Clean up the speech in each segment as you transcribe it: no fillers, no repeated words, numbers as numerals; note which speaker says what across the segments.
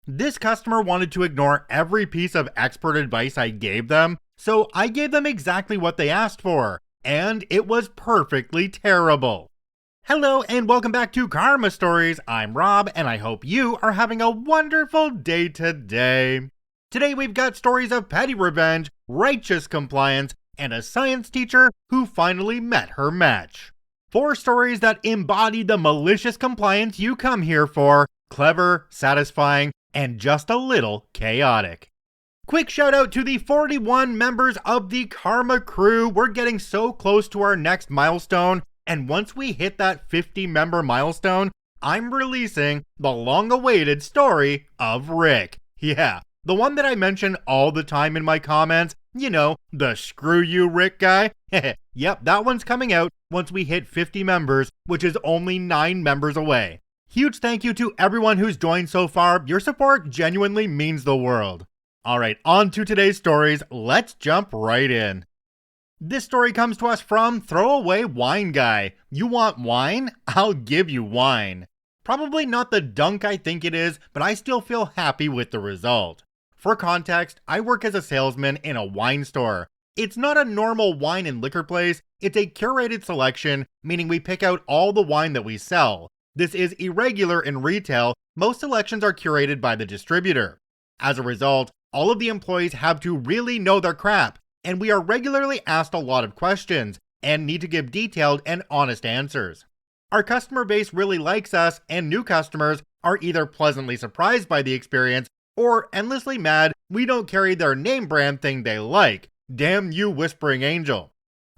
Speaker 1: This customer wanted to ignore every piece of expert advice I gave them, so I gave them exactly what they asked for, and it was perfectly terrible. Hello and welcome back to Karma Stories. I'm Rob and I hope you are having a wonderful day today. Today we've got stories of petty revenge, righteous compliance, and a science teacher who finally met her match. 4 stories that embody the malicious compliance you come here for: clever, satisfying, and just a little chaotic. Quick shout out to the 41 members of the Karma crew. We're getting so close to our next milestone, and once we hit that 50 member milestone, I'm releasing the long-awaited story of Rick. Yeah, the one that I mention all the time in my comments. You know, the screw you Rick guy. Yep, that one's coming out once we hit 50 members, which is only 9 members away. Huge thank you to everyone who's joined so far. Your support genuinely means the world. Alright, on to today's stories. Let's jump right in. This story comes to us from Throwaway Wine Guy. You want wine? I'll give you wine. Probably not the dunk I think it is, but I still feel happy with the result. For context, I work as a salesman in a wine store. It's not a normal wine and liquor place, it's a curated selection, meaning we pick out all the wine that we sell. This is irregular in retail. Most selections are curated by the distributor. As a result, all of the employees have to really know their crap, and we are regularly asked a lot of questions and need to give detailed and honest answers. Our customer base really likes us, and new customers are either pleasantly surprised by the experience or endlessly mad we don't carry their name brand thing they like. Damn you, Whispering Angel.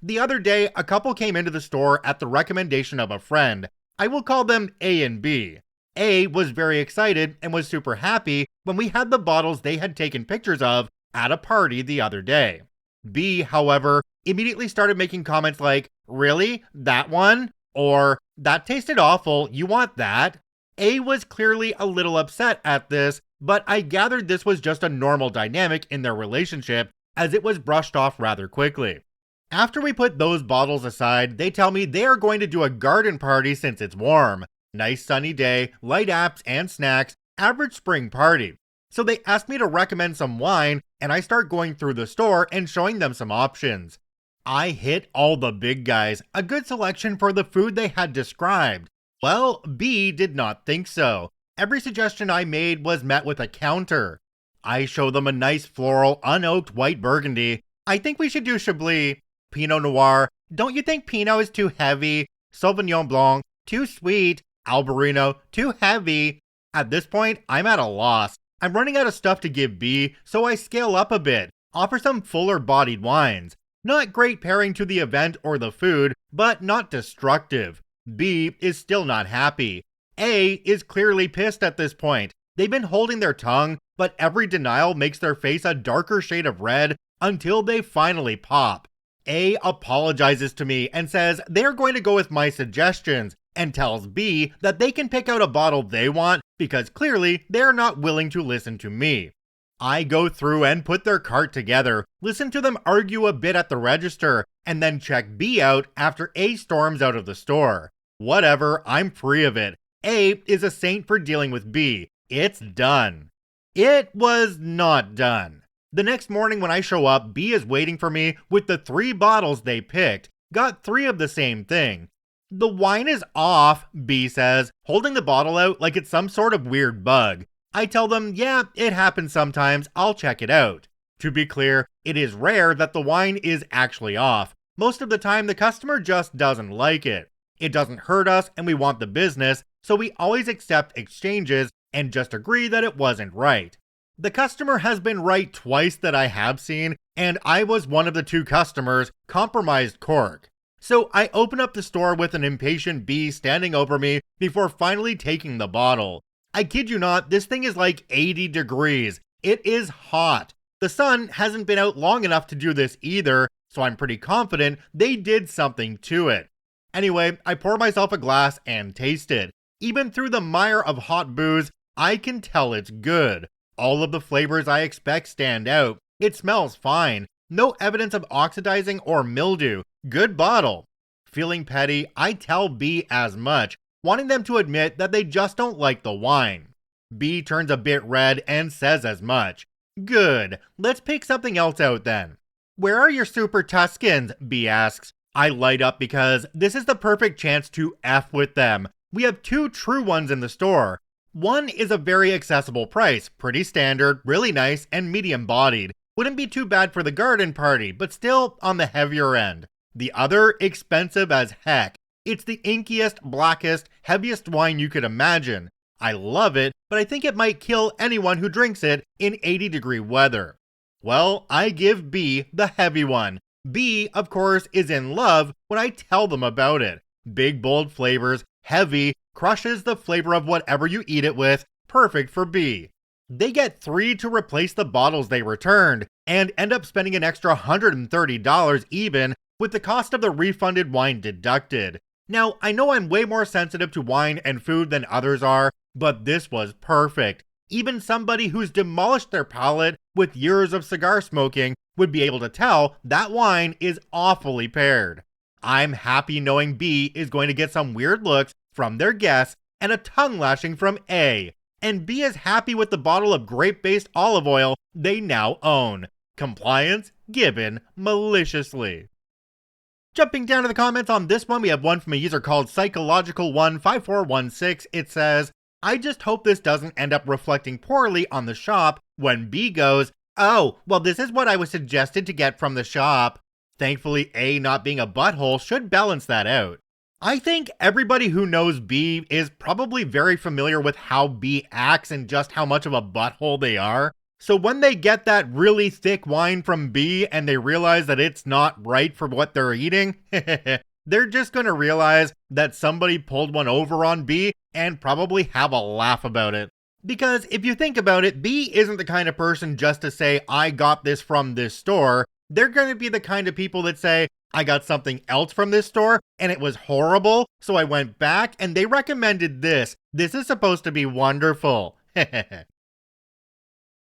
Speaker 1: The other day, a couple came into the store at the recommendation of a friend. I will call them A and B. A was very excited and was super happy when we had the bottles they had taken pictures of at a party the other day. B, however, immediately started making comments like, "Really? That one?" Or, "That tasted awful, you want that?" A was clearly a little upset at this, but I gathered this was just a normal dynamic in their relationship, as it was brushed off rather quickly. After we put those bottles aside, they tell me they are going to do a garden party since it's warm. Nice sunny day, light apps and snacks, average spring party. So they asked me to recommend some wine, and I start going through the store and showing them some options. I hit all the big guys, a good selection for the food they had described. Well, B did not think so. Every suggestion I made was met with a counter. I show them a nice floral, unoaked white burgundy. I think we should do Chablis. Pinot Noir. Don't you think Pinot is too heavy? Sauvignon Blanc. Too sweet. Albarino. Too heavy. At this point, I'm at a loss. I'm running out of stuff to give B, so I scale up a bit. Offer some fuller bodied wines. Not great pairing to the event or the food, but not destructive. B is still not happy. A is clearly pissed at this point. They've been holding their tongue, but every denial makes their face a darker shade of red until they finally pop. A apologizes to me and says they're going to go with my suggestions, and tells B that they can pick out a bottle they want because clearly they're not willing to listen to me. I go through and put their cart together, listen to them argue a bit at the register, and then check B out after A storms out of the store. Whatever, I'm free of it. A is a saint for dealing with B. It's done. It was not done. The next morning when I show up, B is waiting for me with the 3 bottles they picked. Got 3 of the same thing. "The wine is off," B says, holding the bottle out like it's some sort of weird bug. I tell them, yeah, it happens sometimes, I'll check it out. To be clear, it is rare that the wine is actually off. Most of the time the customer just doesn't like it. It doesn't hurt us and we want the business, so we always accept exchanges and just agree that it wasn't right. The customer has been right twice that I have seen, and I was one of the 2 customers, compromised cork. So I open up the store with an impatient B standing over me before finally taking the bottle. I kid you not, this thing is like 80 degrees. It is hot. The sun hasn't been out long enough to do this either, so I'm pretty confident they did something to it. Anyway, I pour myself a glass and taste it. Even through the mire of hot booze, I can tell it's good. All of the flavors I expect stand out. It smells fine. No evidence of oxidizing or mildew. Good bottle. Feeling petty, I tell B as much, wanting them to admit that they just don't like the wine. B turns a bit red and says as much. Good, let's pick something else out then. Where are your super Tuscans? B asks. I light up because this is the perfect chance to F with them. We have 2 true ones in the store. One is a very accessible price, pretty standard, really nice, and medium bodied. Wouldn't be too bad for the garden party, but still on the heavier end. The other, expensive as heck. It's the inkiest, blackest, heaviest wine you could imagine. I love it, but I think it might kill anyone who drinks it in 80-degree weather. Well, I give B the heavy one. B, of course, is in love when I tell them about it. Big, bold flavors, heavy, crushes the flavor of whatever you eat it with, perfect for B. They get 3 to replace the bottles they returned, and end up spending an extra $130 even, with the cost of the refunded wine deducted. Now, I know I'm way more sensitive to wine and food than others are, but this was perfect. Even somebody who's demolished their palate with years of cigar smoking would be able to tell that wine is awfully paired. I'm happy knowing B is going to get some weird looks from their guests and a tongue lashing from A. And B is happy with the bottle of grape-based olive oil they now own. Compliance given maliciously. Jumping down to the comments on this one, we have one from a user called Psychological15416. It says, I just hope this doesn't end up reflecting poorly on the shop when B goes, oh, well this is what I was suggested to get from the shop. Thankfully, A not being a butthole should balance that out. I think everybody who knows B is probably very familiar with how B acts and just how much of a butthole they are. So when they get that really thick wine from B and they realize that it's not right for what they're eating, they're just going to realize that somebody pulled one over on B and probably have a laugh about it. Because if you think about it, B isn't the kind of person just to say, I got this from this store. They're going to be the kind of people that say, I got something else from this store and it was horrible, so I went back and they recommended this. This is supposed to be wonderful.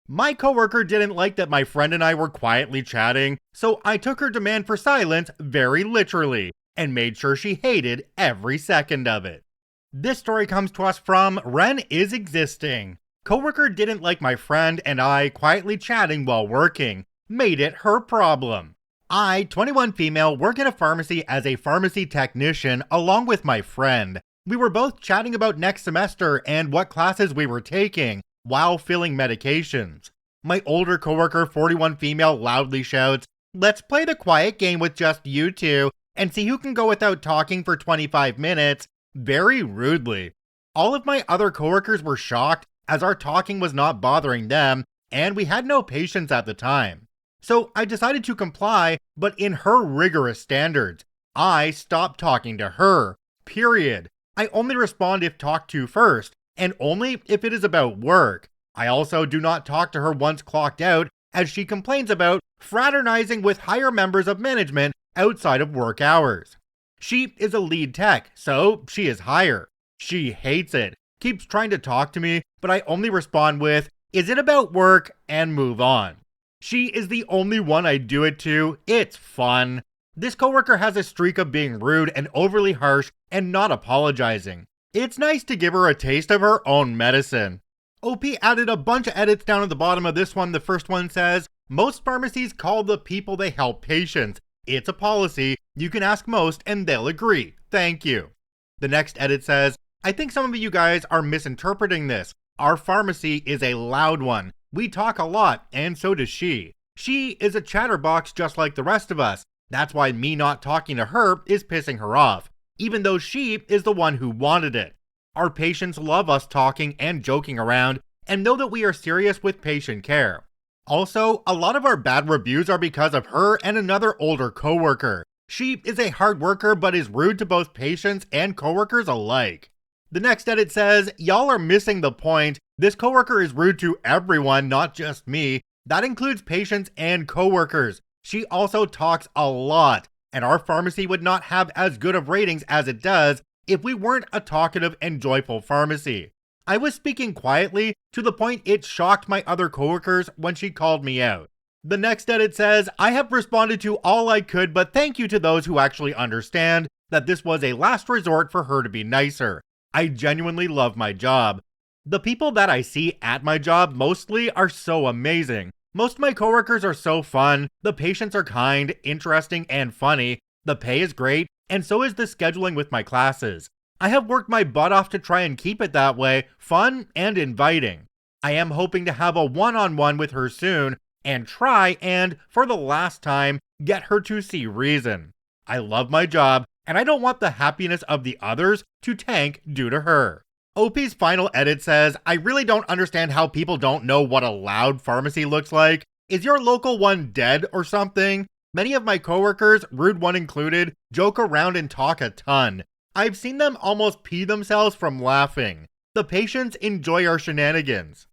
Speaker 1: My coworker didn't like that my friend and I were quietly chatting, so I took her demand for silence very literally and made sure she hated every second of it. This story comes to us from Ren is Existing. Coworker didn't like my friend and I quietly chatting while working. Made it her problem. I, 21 female, work in a pharmacy as a pharmacy technician along with my friend. We were both chatting about next semester and what classes we were taking while filling medications. My older coworker, 41 female, loudly shouts, let's play the quiet game with just you two and see who can go without talking for 25 minutes, very rudely. All of my other coworkers were shocked as our talking was not bothering them and we had no patience at the time. So I decided to comply, but in her rigorous standards. I stopped talking to her, period. I only respond if talked to first, and only if it is about work. I also do not talk to her once clocked out, as she complains about fraternizing with higher members of management outside of work hours. She is a lead tech, so she is higher. She hates it, keeps trying to talk to me, but I only respond with, is it about work, and move on. She is the only one I do it to. It's fun. This coworker has a streak of being rude and overly harsh and not apologizing. It's nice to give her a taste of her own medicine. OP added a bunch of edits down at the bottom of this one. The first one says, most pharmacies call the people they help patients. It's a policy. You can ask most and they'll agree. Thank you. The next edit says, I think some of you guys are misinterpreting this. Our pharmacy is a loud one. We talk a lot, and so does she. She is a chatterbox just like the rest of us. That's why me not talking to her is pissing her off, even though she is the one who wanted it. Our patients love us talking and joking around, and know that we are serious with patient care. Also, a lot of our bad reviews are because of her and another older coworker. She is a hard worker but is rude to both patients and coworkers alike. The next edit says, y'all are missing the point. This coworker is rude to everyone, not just me. That includes patients and coworkers. She also talks a lot, and our pharmacy would not have as good of ratings as it does if we weren't a talkative and joyful pharmacy. I was speaking quietly to the point it shocked my other coworkers when she called me out. The next edit says, I have responded to all I could, but thank you to those who actually understand that this was a last resort for her to be nicer. I genuinely love my job. The people that I see at my job mostly are so amazing. Most of my coworkers are so fun, the patients are kind, interesting, and funny, the pay is great, and so is the scheduling with my classes. I have worked my butt off to try and keep it that way, fun and inviting. I am hoping to have a one-on-one with her soon, and try and, for the last time, get her to see reason. I love my job, and I don't want the happiness of the others to tank due to her. OP's final edit says, I really don't understand how people don't know what a loud pharmacy looks like. Is your local one dead or something? Many of my coworkers, rude one included, joke around and talk a ton. I've seen them almost pee themselves from laughing. The patients enjoy our shenanigans.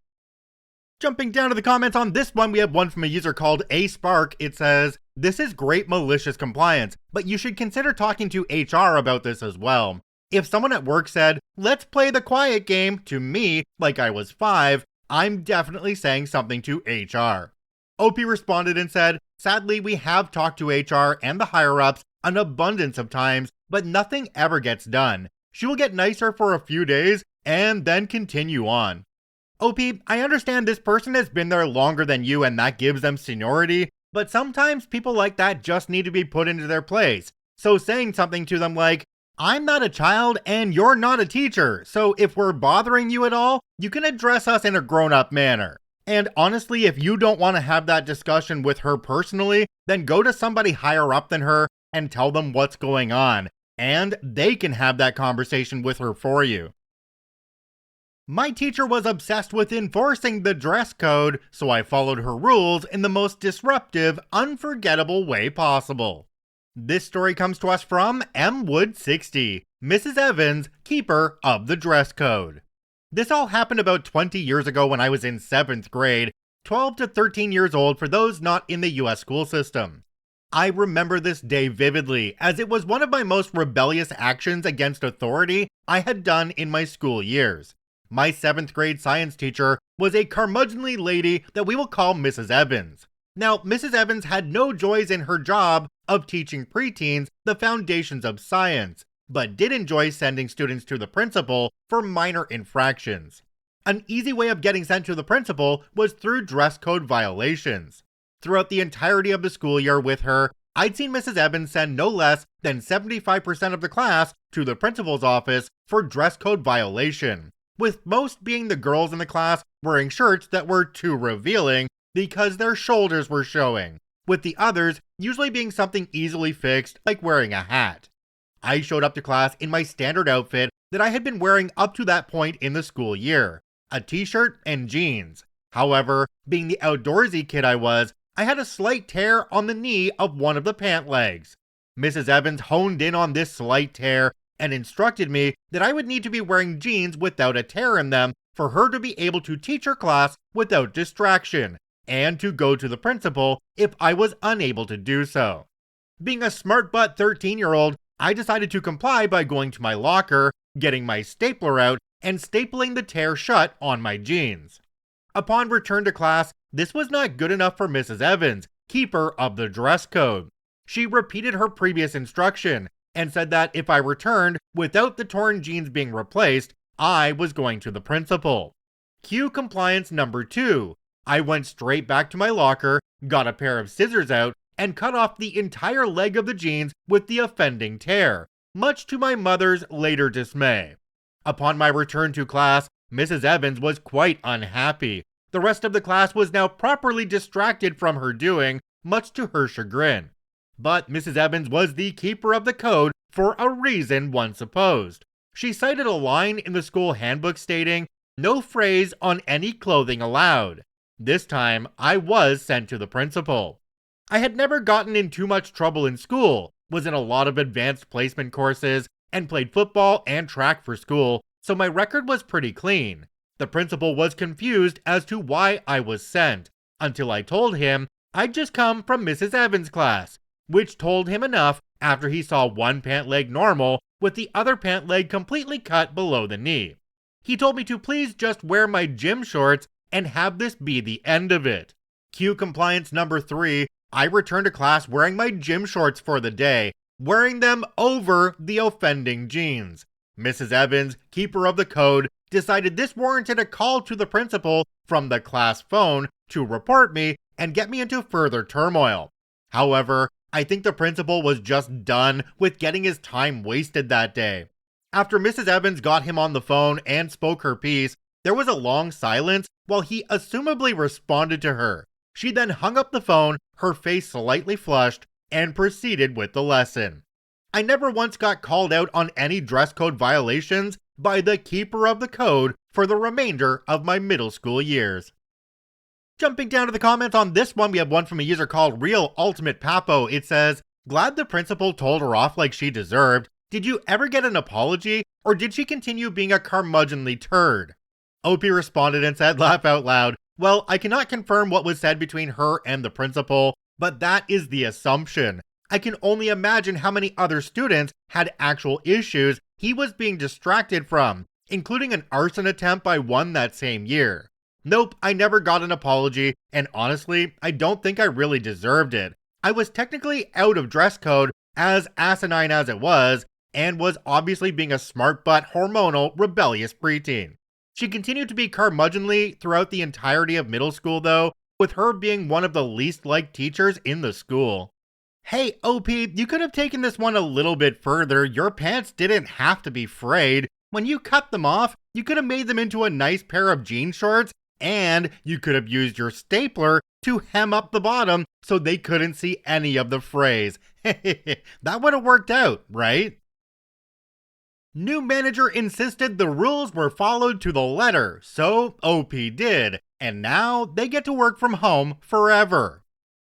Speaker 1: Jumping down to the comments on this one, we have one from a user called A-Spark. It says, this is great malicious compliance, but you should consider talking to HR about this as well. If someone at work said, let's play the quiet game to me like I was 5, I'm definitely saying something to HR. OP responded and said, sadly, we have talked to HR and the higher-ups an abundance of times, but nothing ever gets done. She will get nicer for a few days and then continue on. OP, I understand this person has been there longer than you and that gives them seniority, but sometimes people like that just need to be put into their place. So saying something to them like, I'm not a child and you're not a teacher, so if we're bothering you at all, you can address us in a grown-up manner. And honestly, if you don't want to have that discussion with her personally, then go to somebody higher up than her and tell them what's going on, and they can have that conversation with her for you. My teacher was obsessed with enforcing the dress code, so I followed her rules in the most disruptive, unforgettable way possible. This story comes to us from mwood60, Mrs. Evans, keeper of the dress code. This all happened about 20 years ago when I was in 7th grade, 12 to 13 years old for those not in the US school system. I remember this day vividly, as it was one of my most rebellious actions against authority I had done in my school years. My 7th grade science teacher was a curmudgeonly lady that we will call Mrs. Evans. Now, Mrs. Evans had no joys in her job of teaching preteens the foundations of science, but did enjoy sending students to the principal for minor infractions. An easy way of getting sent to the principal was through dress code violations. Throughout the entirety of the school year with her, I'd seen Mrs. Evans send no less than 75% of the class to the principal's office for dress code violation, with most being the girls in the class wearing shirts that were too revealing because their shoulders were showing, with the others usually being something easily fixed like wearing a hat. I showed up to class in my standard outfit that I had been wearing up to that point in the school year, a t-shirt and jeans. However, being the outdoorsy kid I was, I had a slight tear on the knee of one of the pant legs. Mrs. Evans honed in on this slight tear and instructed me that I would need to be wearing jeans without a tear in them for her to be able to teach her class without distraction, and to go to the principal if I was unable to do so. Being a smart butt 13-year-old, I decided to comply by going to my locker, getting my stapler out, and stapling the tear shut on my jeans. Upon return to class, this was not good enough for Mrs. Evans, keeper of the dress code. She repeated her previous instruction and said that if I returned without the torn jeans being replaced, I was going to the principal. Cue compliance number 2. I went straight back to my locker, got a pair of scissors out, and cut off the entire leg of the jeans with the offending tear, much to my mother's later dismay. Upon my return to class, Mrs. Evans was quite unhappy. The rest of the class was now properly distracted from her doing, much to her chagrin. But Mrs. Evans was the keeper of the code for a reason one supposed. She cited a line in the school handbook stating, "No phrase on any clothing allowed." This time, I was sent to the principal. I had never gotten in too much trouble in school, was in a lot of advanced placement courses, and played football and track for school, so my record was pretty clean. The principal was confused as to why I was sent, until I told him I'd just come from Mrs. Evans' class, which told him enough after he saw one pant leg normal with the other pant leg completely cut below the knee. He told me to please just wear my gym shorts and have this be the end of it. Cue compliance number 3, I returned to class wearing my gym shorts for the day, wearing them over the offending jeans. Mrs. Evans, keeper of the code, decided this warranted a call to the principal from the class phone to report me and get me into further turmoil. However, I think the principal was just done with getting his time wasted that day. After Mrs. Evans got him on the phone and spoke her piece, there was a long silence while he assumably responded to her. She then hung up the phone, her face slightly flushed, and proceeded with the lesson. I never once got called out on any dress code violations by the keeper of the code for the remainder of my middle school years. Jumping down to the comments on this one, we have one from a user called Real Ultimate Papo. It says, "Glad the principal told her off like she deserved. Did you ever get an apology, or did she continue being a curmudgeonly turd?" OP responded and said, laugh out loud, "Well, I cannot confirm what was said between her and the principal, but that is the assumption. I can only imagine how many other students had actual issues he was being distracted from, including an arson attempt by one that same year. Nope, I never got an apology, and honestly, I don't think I really deserved it. I was technically out of dress code, as asinine as it was, and was obviously being a smart but hormonal, rebellious preteen." She continued to be curmudgeonly throughout the entirety of middle school though, with her being one of the least liked teachers in the school. Hey, OP, you could have taken this one a little bit further. Your pants didn't have to be frayed. When you cut them off, you could have made them into a nice pair of jean shorts, and you could have used your stapler to hem up the bottom so they couldn't see any of the frays. That would have worked out, right? New manager insisted the rules were followed to the letter, so OP did, and now they get to work from home forever.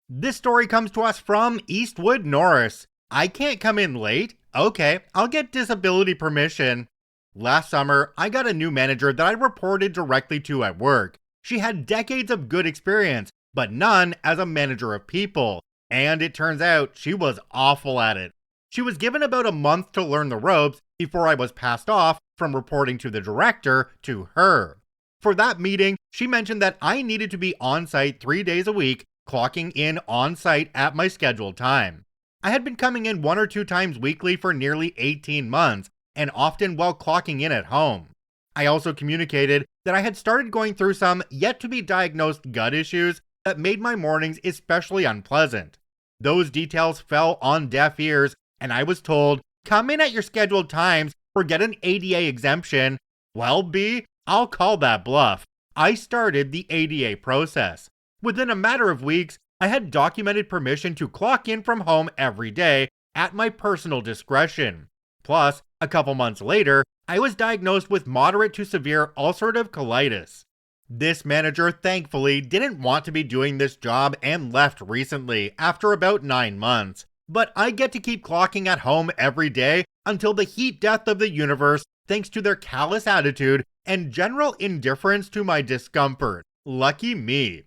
Speaker 1: This story comes to us from Eastwood Norris. "I can't come in late? Okay, I'll get disability permission." Last summer, I got a new manager that I reported directly to at work. She had decades of good experience, but none as a manager of people, and it turns out she was awful at it. She was given about a month to learn the ropes before I was passed off from reporting to the director to her. For that meeting, she mentioned that I needed to be on site 3 days a week, clocking in on site at my scheduled time. I had been coming in 1 or 2 times weekly for nearly 18 months, and often while clocking in at home. I also communicated that I had started going through some yet-to-be-diagnosed gut issues that made my mornings especially unpleasant. Those details fell on deaf ears, and I was told, "Come in at your scheduled times or get an ADA exemption." Well, B, I'll call that bluff. I started the ADA process. Within a matter of weeks, I had documented permission to clock in from home every day at my personal discretion. Plus, a couple months later, I was diagnosed with moderate to severe ulcerative colitis. This manager thankfully didn't want to be doing this job and left recently after about 9 months. But I get to keep clocking at home every day until the heat death of the universe thanks to their callous attitude and general indifference to my discomfort. Lucky me.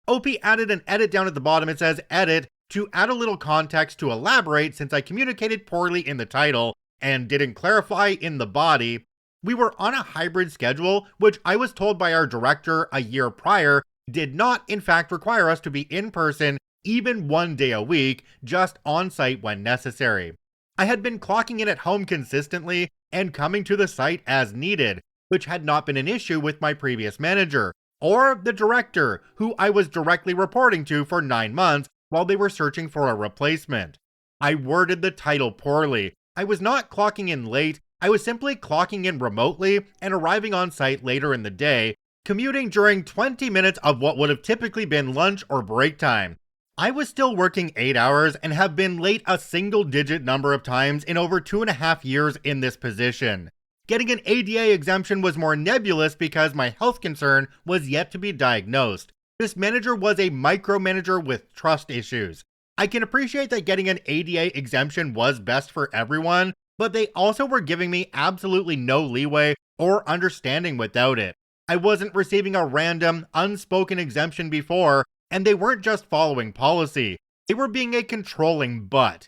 Speaker 1: OP added an edit down at the bottom. It says, "Edit, to add a little context to elaborate since I communicated poorly in the title and didn't clarify in the body. We were on a hybrid schedule, which I was told by our director a year prior did not in fact require us to be in person even 1 day a week, just on site when necessary. I had been clocking in at home consistently and coming to the site as needed, which had not been an issue with my previous manager, or the director, who I was directly reporting to for 9 months while they were searching for a replacement. I worded the title poorly. I was not clocking in late, I was simply clocking in remotely and arriving on site later in the day, commuting during 20 minutes of what would have typically been lunch or break time. I was still working 8 hours and have been late a single-digit number of times in over 2.5 years in this position. Getting an ADA exemption was more nebulous because my health concern was yet to be diagnosed. This manager was a micromanager with trust issues. I can appreciate that getting an ADA exemption was best for everyone, but they also were giving me absolutely no leeway or understanding without it. I wasn't receiving a random, unspoken exemption before, and they weren't just following policy, they were being a controlling butt.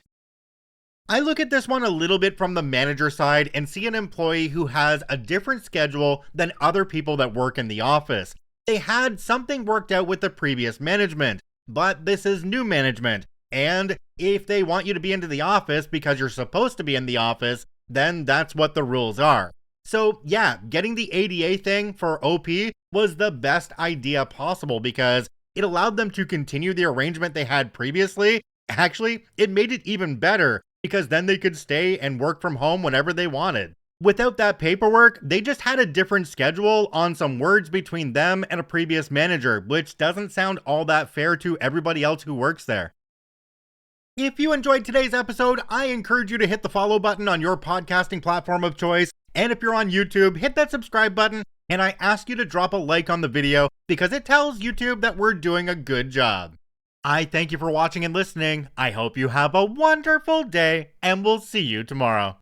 Speaker 1: I look at this one a little bit from the manager side and see an employee who has a different schedule than other people that work in the office. They had something worked out with the previous management, but this is new management, and if they want you to be into the office because you're supposed to be in the office, then that's what the rules are. So yeah, getting the ADA thing for OP was the best idea possible because it allowed them to continue the arrangement they had previously. Actually, it made it even better because then they could stay and work from home whenever they wanted. Without that paperwork, they just had a different schedule on some words between them and a previous manager, which doesn't sound all that fair to everybody else who works there. If you enjoyed today's episode, I encourage you to hit the follow button on your podcasting platform of choice. And if you're on YouTube, hit that subscribe button. And I ask you to drop a like on the video because it tells YouTube that we're doing a good job. I thank you for watching and listening. I hope you have a wonderful day, and we'll see you tomorrow.